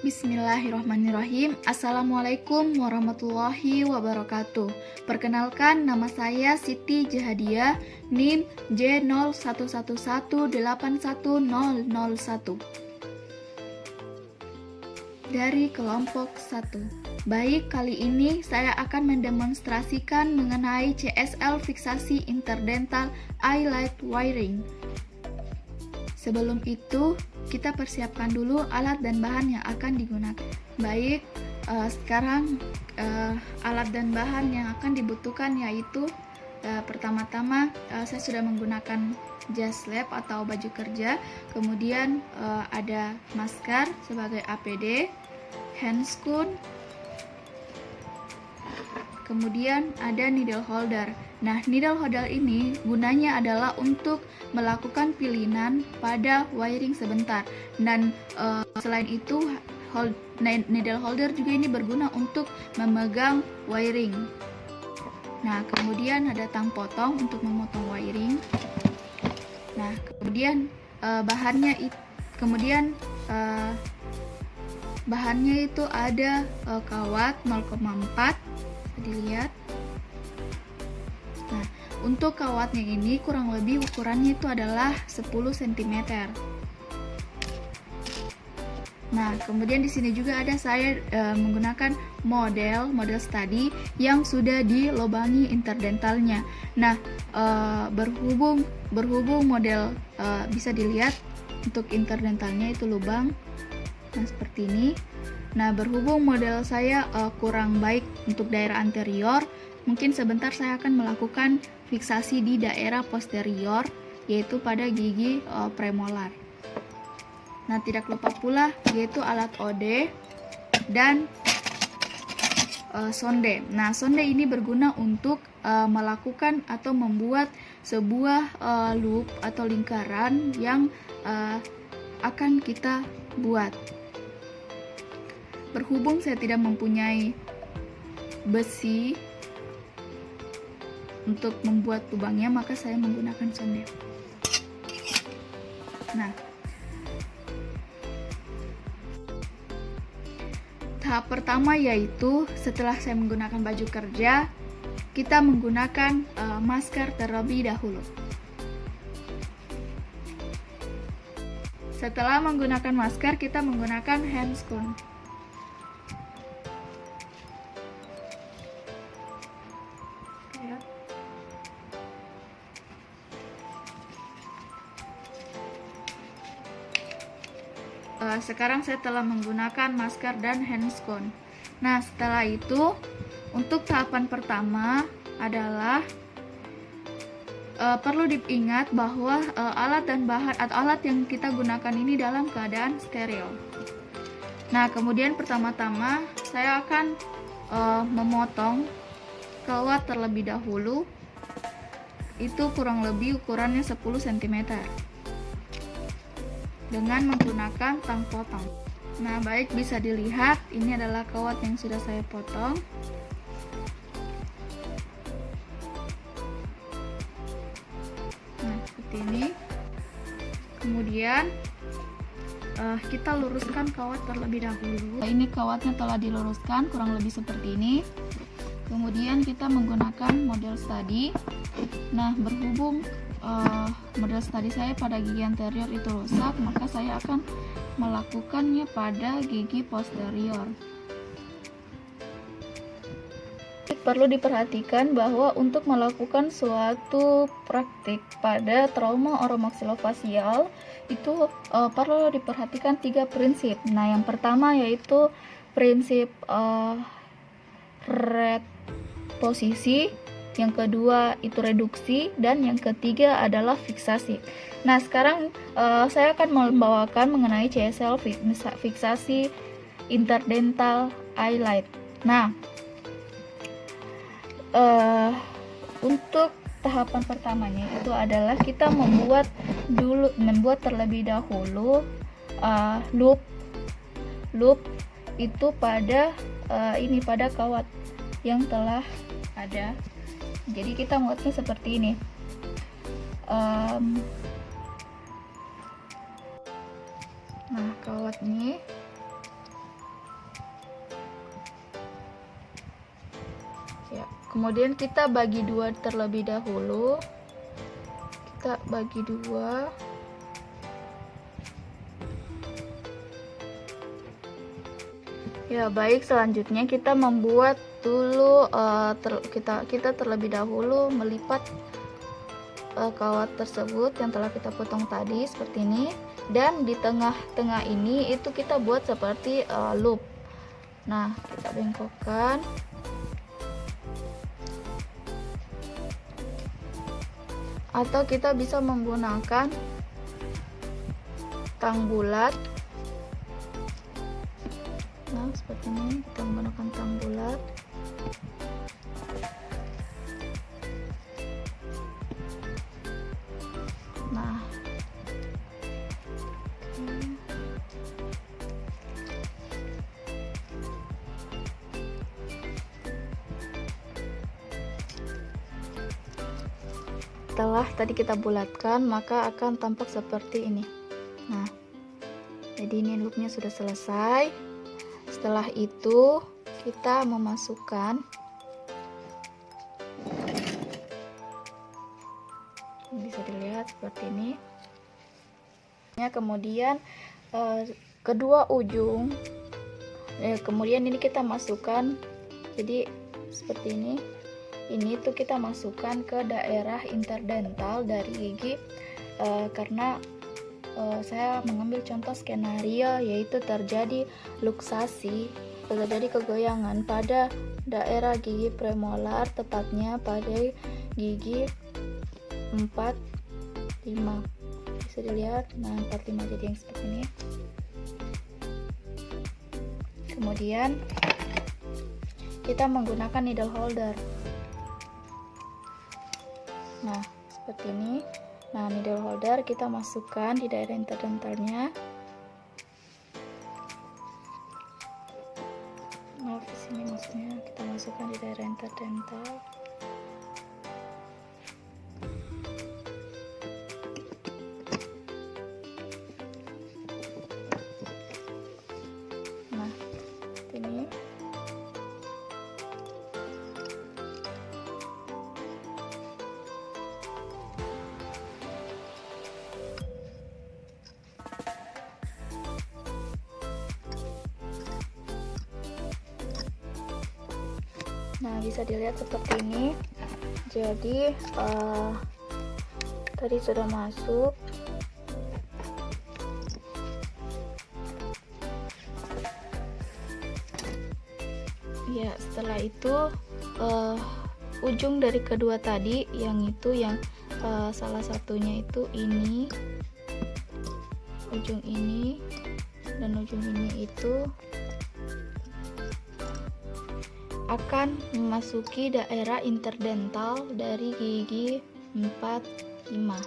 Bismillahirrahmanirrahim. Assalamualaikum warahmatullahi wabarakatuh. Perkenalkan, nama saya Siti Jahadiah, NIM J0111811001 dari kelompok 1. Baik, kali ini saya akan mendemonstrasikan mengenai CSL fiksasi interdental eyelid wiring. Sebelum itu, kita persiapkan dulu alat dan bahan yang akan digunakan. Baik, sekarang alat dan bahan yang akan dibutuhkan yaitu pertama-tama saya sudah menggunakan jas lab atau baju kerja, kemudian ada masker sebagai APD, handscoon, kemudian ada needle holder. Nah, needle holder ini gunanya adalah untuk melakukan pilinan pada wiring sebentar. Dan selain itu, needle holder juga ini berguna untuk memegang wiring. Nah, kemudian ada tang potong untuk memotong wiring. Nah, kemudian bahannya itu ada kawat 0,4, dilihat. Nah, untuk kawatnya ini kurang lebih ukurannya itu adalah 10 cm. Nah, kemudian di sini juga ada saya menggunakan model study yang sudah dilobangi interdentalnya. Nah, berhubung model bisa dilihat untuk interdentalnya itu lubang. Nah, seperti ini. Nah, berhubung model saya kurang baik untuk daerah anterior, mungkin sebentar saya akan melakukan fiksasi di daerah posterior, yaitu pada gigi premolar. Nah, tidak lupa pula yaitu alat OD dan sonde. Nah, sonde ini berguna untuk melakukan atau membuat sebuah loop atau lingkaran yang akan kita buat. Berhubung saya tidak mempunyai besi untuk membuat lubangnya, maka saya menggunakan sonde. Nah, tahap pertama yaitu setelah saya menggunakan baju kerja, kita menggunakan masker terlebih dahulu. Setelah menggunakan masker, kita menggunakan handscoon. Sekarang saya telah menggunakan masker dan handscoon. Nah, setelah itu untuk tahapan pertama adalah perlu diingat bahwa alat dan bahan atau alat yang kita gunakan ini dalam keadaan steril. Nah, kemudian pertama-tama saya akan memotong kawat terlebih dahulu. Itu kurang lebih ukurannya 10 cm. Dengan menggunakan tang potong. Nah, baik, bisa dilihat ini adalah kawat yang sudah saya potong. Nah, seperti ini. Kemudian kita luruskan kawat terlebih dahulu. Ini kawatnya telah diluruskan kurang lebih seperti ini. Kemudian kita menggunakan model study. Nah, berhubung model study saya pada gigi anterior itu rusak, maka saya akan melakukannya pada gigi posterior. Perlu diperhatikan bahwa untuk melakukan suatu praktik pada trauma oromaxillofacial itu perlu diperhatikan 3 prinsip. Nah, yang pertama yaitu prinsip posisi, yang kedua itu reduksi, dan yang ketiga adalah fiksasi. Nah, sekarang saya akan membawakan mengenai CSL fiksasi interdental eyelid. Nah, untuk tahapan pertamanya itu adalah kita membuat terlebih dahulu loop itu pada pada kawat yang telah ada. Jadi kita membuatnya seperti ini. Nah, kawat ini kemudian kita bagi dua terlebih dahulu. Kita bagi dua. Ya, baik, selanjutnya kita membuat dulu kita terlebih dahulu melipat kawat tersebut yang telah kita potong tadi seperti ini, dan di tengah-tengah ini itu kita buat seperti loop. Nah, kita bengkokkan. Atau kita bisa menggunakan tang bulat. Nah, seperti ini kita menggunakan tang bulat. Nah, setelah tadi kita bulatkan, maka akan tampak seperti ini. Nah, jadi ini loopnya sudah selesai. Setelah itu kita memasukkan, bisa dilihat seperti ini. Kemudian kedua ujung, kemudian ini kita masukkan, jadi seperti ini. Ini tuh kita masukkan ke daerah interdental dari gigi, karena saya mengambil contoh skenario yaitu terjadi luksasi, terjadi kegoyangan pada daerah gigi premolar, tepatnya pada gigi 4, 5. Bisa dilihat, nah 4, 5 jadi yang seperti ini. Kemudian kita menggunakan needle holder. Nah, seperti ini. Nah, needle holder kita masukkan di daerah interdentalnya. Nah, di sini maksudnya kita masukkan di daerah interdental. Nah, seperti ini. Nah, bisa dilihat seperti ini. Jadi tadi sudah masuk. Ya, setelah itu ujung dari kedua tadi, yang salah satunya itu ini, ujung ini dan ujung ini itu akan memasuki daerah interdental dari gigi 4, 5.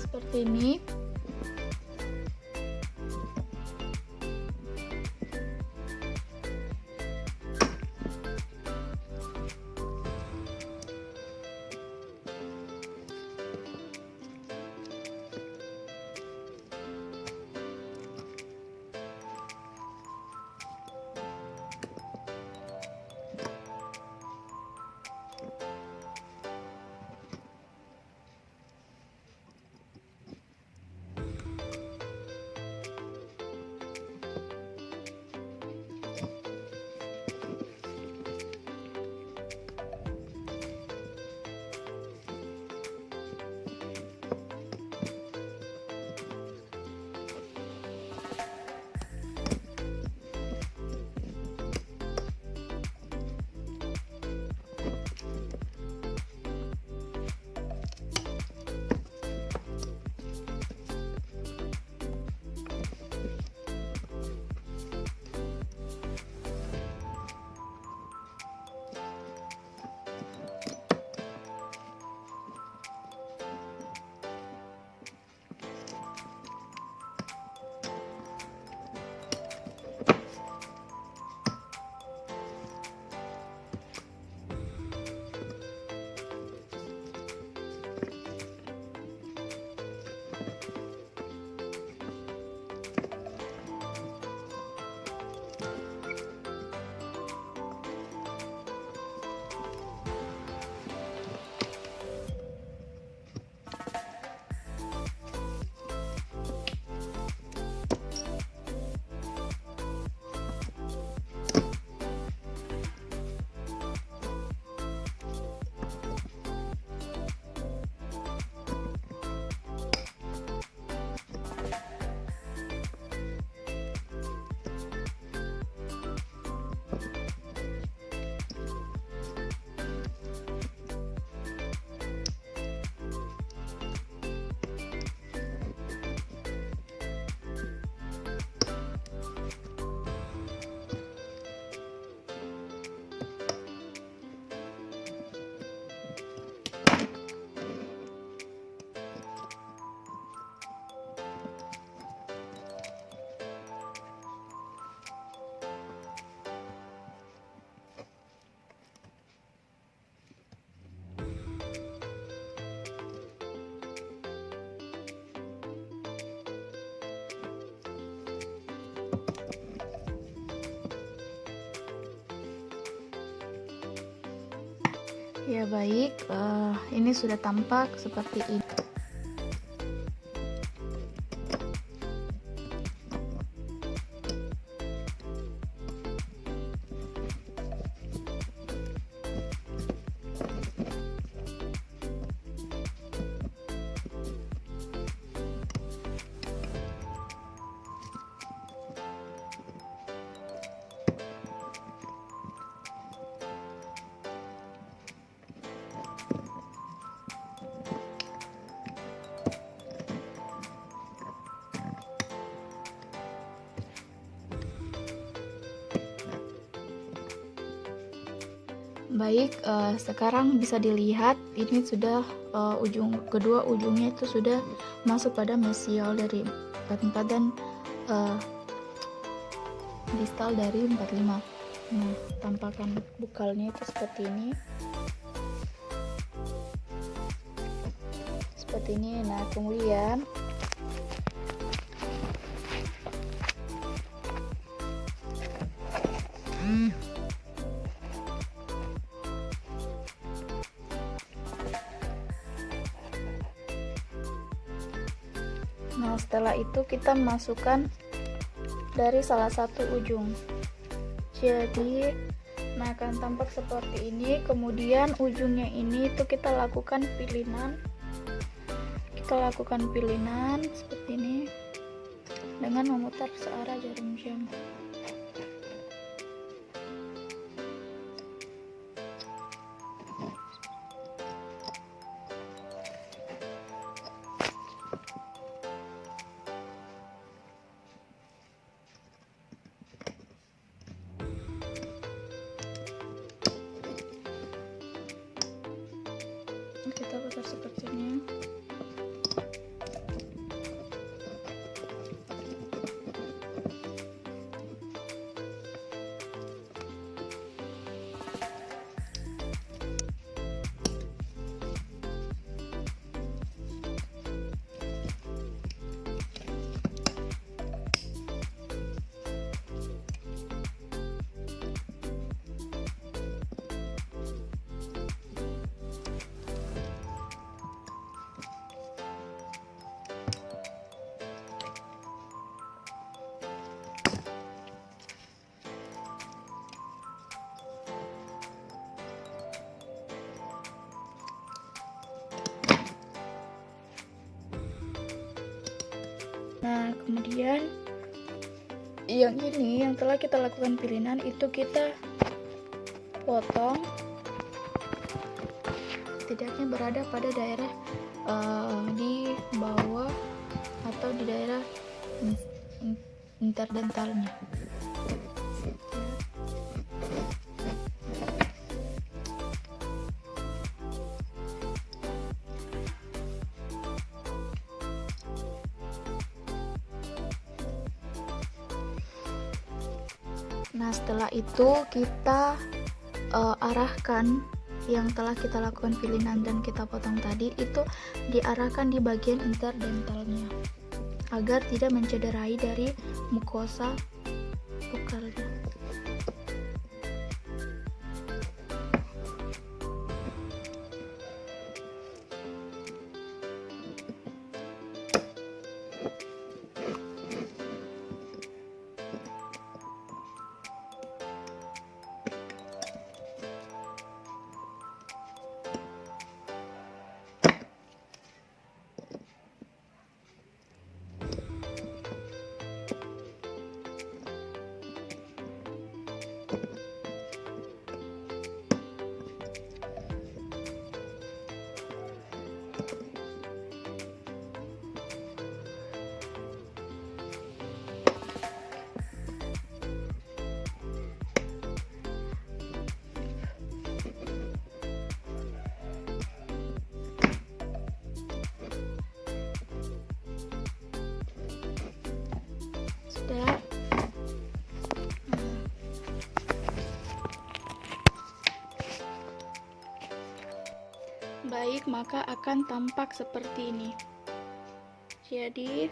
seperti ini. Ya baik, ini sudah tampak seperti ini. Baik, sekarang bisa dilihat ini sudah kedua ujungnya itu sudah masuk pada mesial dari 44 dan distal dari 45. Nah, tampakan bukalnya itu seperti ini. Seperti ini. Nah, kemudian nah, setelah itu kita masukkan dari salah satu ujung. Jadi, nah akan tampak seperti ini. Kemudian ujungnya ini itu kita lakukan pilinan. Kita lakukan pilinan seperti ini dengan memutar searah jarum jam. Kita putar seperti ini. Kemudian yang ini yang telah kita lakukan pilihan itu kita potong, setidaknya berada pada daerah di bawah atau di daerah interdentalnya. Nah, setelah itu kita arahkan yang telah kita lakukan pilihan dan kita potong tadi itu diarahkan di bagian interdentalnya agar tidak mencederai dari mukosa vokalnya. Sudah. Baik, maka akan tampak seperti ini. Jadi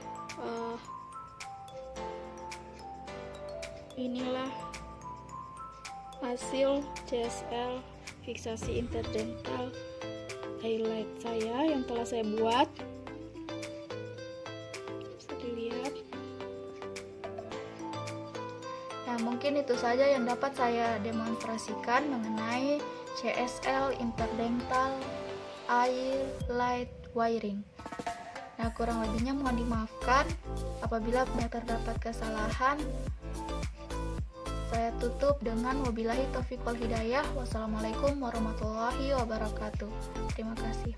inilah hasil CSL fiksasi interdental highlight saya yang telah saya buat. Bisa dilihat. Nah, mungkin itu saja yang dapat saya demonstrasikan mengenai CSL interdental highlight wiring. Nah, kurang lebihnya mohon dimaafkan apabila terdapat kesalahan. Saya tutup dengan wabillahi taufiq wal hidayah. Wassalamualaikum warahmatullahi wabarakatuh. Terima kasih.